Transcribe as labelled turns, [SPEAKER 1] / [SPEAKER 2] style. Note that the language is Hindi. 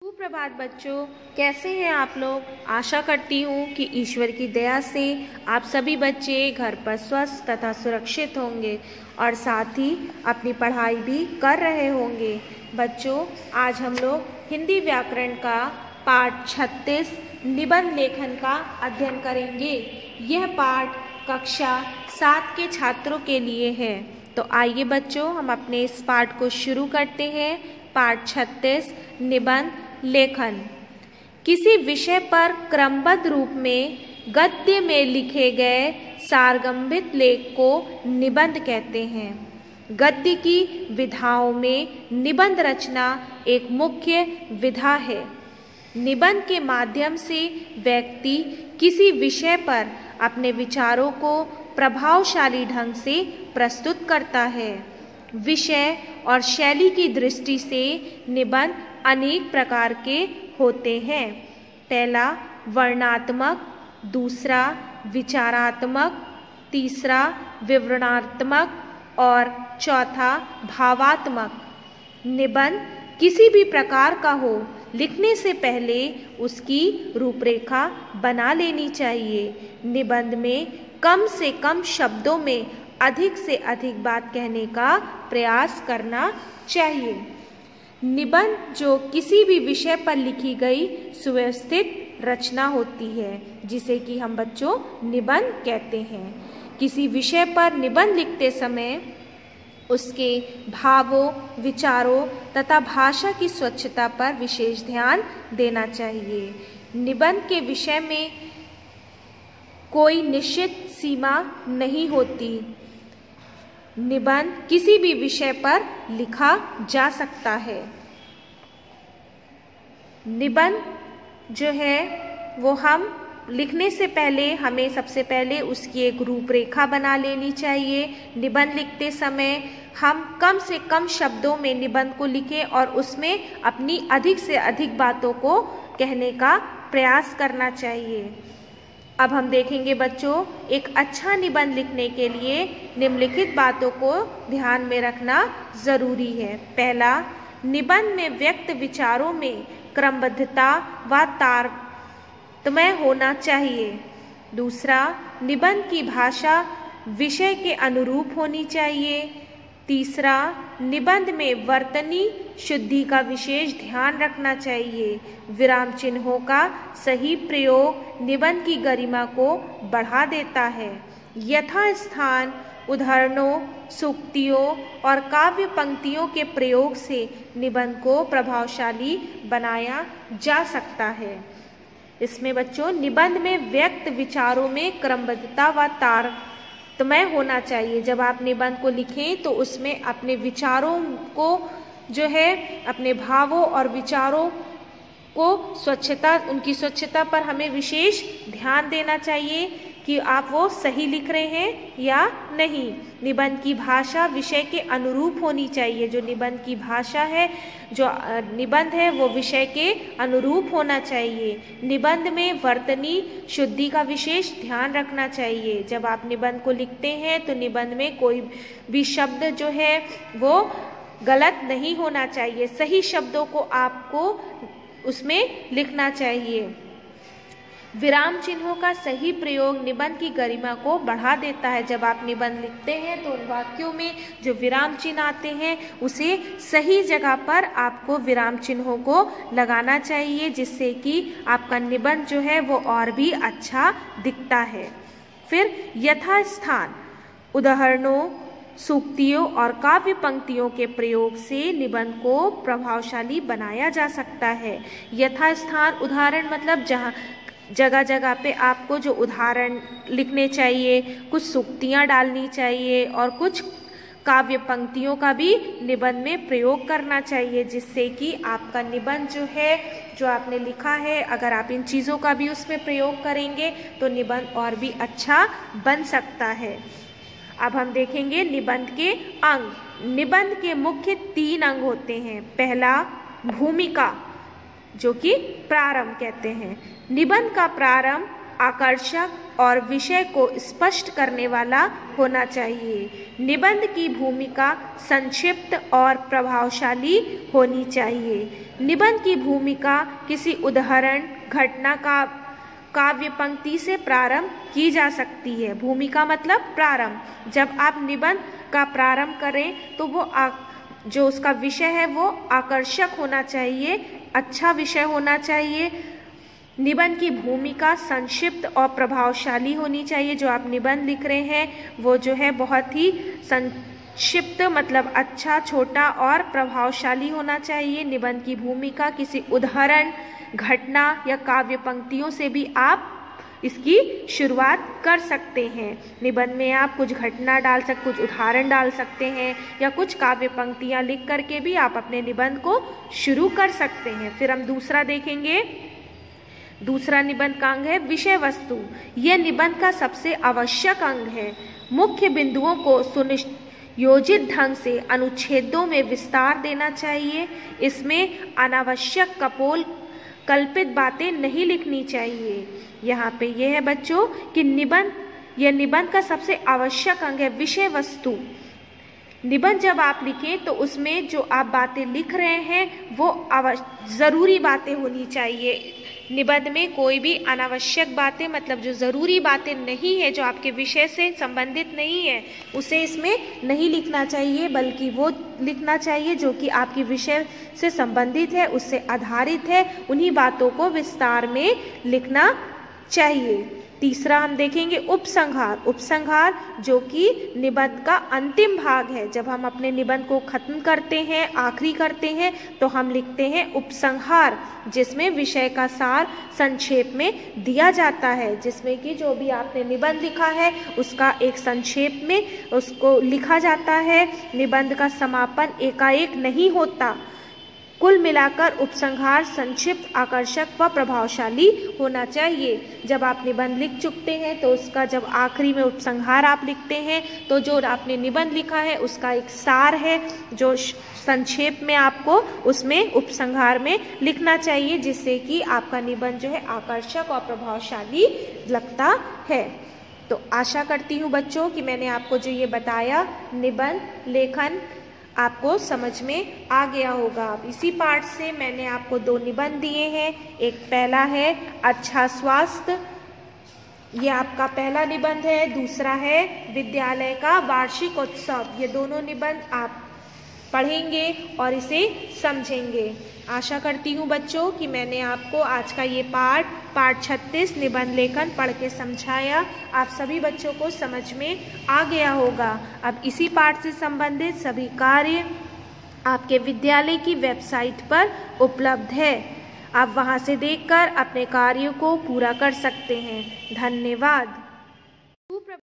[SPEAKER 1] सुप्रभात बच्चों, कैसे हैं आप लोग। आशा करती हूँ कि ईश्वर की दया से आप सभी बच्चे घर पर स्वस्थ तथा सुरक्षित होंगे और साथ ही अपनी पढ़ाई भी कर रहे होंगे। बच्चों, आज हम लोग हिंदी व्याकरण का पाठ 36 निबंध लेखन का अध्ययन करेंगे। यह पाठ कक्षा 7 के छात्रों के लिए है। तो आइए बच्चों, हम अपने इस पाठ को शुरू करते हैं। पाठ 36 निबंध लेखन। किसी विषय पर क्रमबद्ध रूप में गद्य में लिखे गए सारगर्भित लेख को निबंध कहते हैं। गद्य की विधाओं में निबंध रचना एक मुख्य विधा है। निबंध के माध्यम से व्यक्ति किसी विषय पर अपने विचारों को प्रभावशाली ढंग से प्रस्तुत करता है। विषय और शैली की दृष्टि से निबंध अनेक प्रकार के होते हैं। पहला वर्णनात्मक, दूसरा विचारात्मक, तीसरा विवरणात्मक और चौथा भावात्मक। निबंध किसी भी प्रकार का हो, लिखने से पहले उसकी रूपरेखा बना लेनी चाहिए। निबंध में कम से कम शब्दों में अधिक से अधिक बात कहने का प्रयास करना चाहिए। निबंध जो किसी भी विषय पर लिखी गई सुव्यवस्थित रचना होती है, जिसे कि हम बच्चों निबंध कहते हैं। किसी विषय पर निबंध लिखते समय उसके भावों, विचारों तथा भाषा की स्वच्छता पर विशेष ध्यान देना चाहिए। निबंध के विषय में कोई निश्चित सीमा नहीं होती। निबंध किसी भी विषय पर लिखा जा सकता है। निबंध जो है वो हम लिखने से पहले हमें सबसे पहले उसकी एक रूपरेखा बना लेनी चाहिए। निबंध लिखते समय हम कम से कम शब्दों में निबंध को लिखें और उसमें अपनी अधिक से अधिक बातों को कहने का प्रयास करना चाहिए। अब हम देखेंगे बच्चों, एक अच्छा निबंध लिखने के लिए निम्नलिखित बातों को ध्यान में रखना जरूरी है। पहला, निबंध में व्यक्त विचारों में क्रमबद्धता व तारतम्य होना चाहिए। दूसरा, निबंध की भाषा विषय के अनुरूप होनी चाहिए। तीसरा, निबंध में वर्तनी शुद्धि का विशेष ध्यान रखना चाहिए। विराम चिन्हों का सही प्रयोग निबंध की गरिमा को बढ़ा देता है। यथास्थान उदाहरणों, सूक्तियों और काव्य पंक्तियों के प्रयोग से निबंध को प्रभावशाली बनाया जा सकता है। इसमें बच्चों निबंध में व्यक्त विचारों में क्रमबद्धता व तारतम्य होना चाहिए। जब आप निबंध को लिखें तो उसमें अपने विचारों को जो है, अपने भावों और विचारों को उनकी स्वच्छता पर हमें विशेष ध्यान देना चाहिए कि आप वो सही लिख रहे हैं या नहीं। निबंध की भाषा विषय के अनुरूप होनी चाहिए। जो निबंध की भाषा है, जो निबंध है, वो विषय के अनुरूप होना चाहिए। निबंध में वर्तनी शुद्धि का विशेष ध्यान रखना चाहिए। जब आप निबंध को लिखते हैं तो निबंध में कोई भी शब्द जो है वो गलत नहीं होना चाहिए। सही शब्दों को आपको उसमें लिखना चाहिए। विराम चिन्हों का सही प्रयोग निबंध की गरिमा को बढ़ा देता है। जब आप निबंध लिखते हैं तो उन वाक्यों में जो विराम चिन्ह आते हैं उसे सही जगह पर आपको विराम चिन्हों को लगाना चाहिए, जिससे कि आपका निबंध जो है वो और भी अच्छा दिखता है। फिर यथास्थान उदाहरणों, सूक्तियों और काव्य पंक्तियों के प्रयोग से निबंध को प्रभावशाली बनाया जा सकता है। यथास्थान उदाहरण मतलब जहाँ जगह जगह पे आपको जो उदाहरण लिखने चाहिए, कुछ सूक्तियाँ डालनी चाहिए और कुछ काव्य पंक्तियों का भी निबंध में प्रयोग करना चाहिए, जिससे कि आपका निबंध जो है, जो आपने लिखा है, अगर आप इन चीज़ों का भी उसमें प्रयोग करेंगे तो निबंध और भी अच्छा बन सकता है। अब हम देखेंगे निबंध के अंग। निबंध के मुख्य 3 अंग होते हैं। पहला, भूमिका, जो कि प्रारंभ कहते हैं। निबंध का प्रारंभ आकर्षक और विषय को स्पष्ट करने वाला होना चाहिए। निबंध की भूमिका संक्षिप्त और प्रभावशाली होनी चाहिए। निबंध की भूमिका किसी उदाहरण, घटना का काव्य पंक्ति से प्रारंभ की जा सकती है। भूमिका मतलब प्रारंभ। जब आप निबंध का प्रारंभ करें तो वो जो उसका विषय है वो आकर्षक होना चाहिए, अच्छा विषय होना चाहिए। निबंध की भूमिका संक्षिप्त और प्रभावशाली होनी चाहिए। जो आप निबंध लिख रहे हैं वो जो है बहुत ही संक्षिप्त मतलब अच्छा, छोटा और प्रभावशाली होना चाहिए। निबंध की भूमिका किसी उदाहरण, घटना या काव्य पंक्तियों से भी आप इसकी शुरुआत कर सकते हैं। निबंध में आप कुछ घटना डाल सकते, कुछ उदाहरण डाल सकते हैं या कुछ काव्य पंक्तियां लिख करके भी आप अपने निबंध को शुरू कर सकते हैं। फिर हम दूसरा देखेंगे। दूसरा निबंध का अंग है विषय वस्तु। यह निबंध का सबसे आवश्यक अंग है। मुख्य बिंदुओं को सुनियोजित ढंग से अनुच्छेदों में विस्तार देना चाहिए। इसमें अनावश्यक कपोल कल्पित बातें नहीं लिखनी चाहिए। यहाँ पे यह है बच्चों कि यह निबंध का सबसे आवश्यक अंग है विषय वस्तु। निबंध जब आप लिखें तो उसमें जो आप बातें लिख रहे हैं वो ज़रूरी बातें होनी चाहिए। निबंध में कोई भी अनावश्यक बातें मतलब जो ज़रूरी बातें नहीं है, जो आपके विषय से संबंधित नहीं है, उसे इसमें नहीं लिखना चाहिए, बल्कि वो लिखना चाहिए जो कि आपके विषय से संबंधित है, उससे आधारित है। उन्हीं बातों को विस्तार में लिखना चाहिए। तीसरा हम देखेंगे उपसंहार। उपसंहार जो कि निबंध का अंतिम भाग है। जब हम अपने निबंध को खत्म करते हैं, आखिरी करते हैं, तो हम लिखते हैं उपसंहार, जिसमें विषय का सार संक्षेप में दिया जाता है। जिसमें कि जो भी आपने निबंध लिखा है उसका एक संक्षेप में उसको लिखा जाता है। निबंध का समापन एकाएक नहीं होता। कुल मिलाकर उपसंहार संक्षिप्त, आकर्षक व प्रभावशाली होना चाहिए। जब आप निबंध लिख चुकते हैं तो उसका जब आखिरी में उपसंहार आप लिखते हैं तो जो आपने निबंध लिखा है उसका एक सार है जो संक्षेप में आपको उसमें उपसंहार में लिखना चाहिए, जिससे कि आपका निबंध जो है आकर्षक और प्रभावशाली लगता है। तो आशा करती हूँ बच्चों कि मैंने आपको जो ये बताया निबंध लेखन आपको समझ में आ गया होगा। इसी पाठ से मैंने आपको 2 निबंध दिए हैं। एक पहला है अच्छा स्वास्थ्य, ये आपका पहला निबंध है। दूसरा है विद्यालय का वार्षिक उत्सव। ये दोनों निबंध आप पढ़ेंगे और इसे समझेंगे। आशा करती हूँ बच्चों कि मैंने आपको आज का ये पाठ 36 निबंध लेखन पढ़ के समझाया। आप सभी बच्चों को समझ में आ गया होगा। अब इसी पाठ से संबंधित सभी कार्य आपके विद्यालय की वेबसाइट पर उपलब्ध है। आप वहाँ से देखकर अपने कार्यों को पूरा कर सकते हैं। धन्यवाद।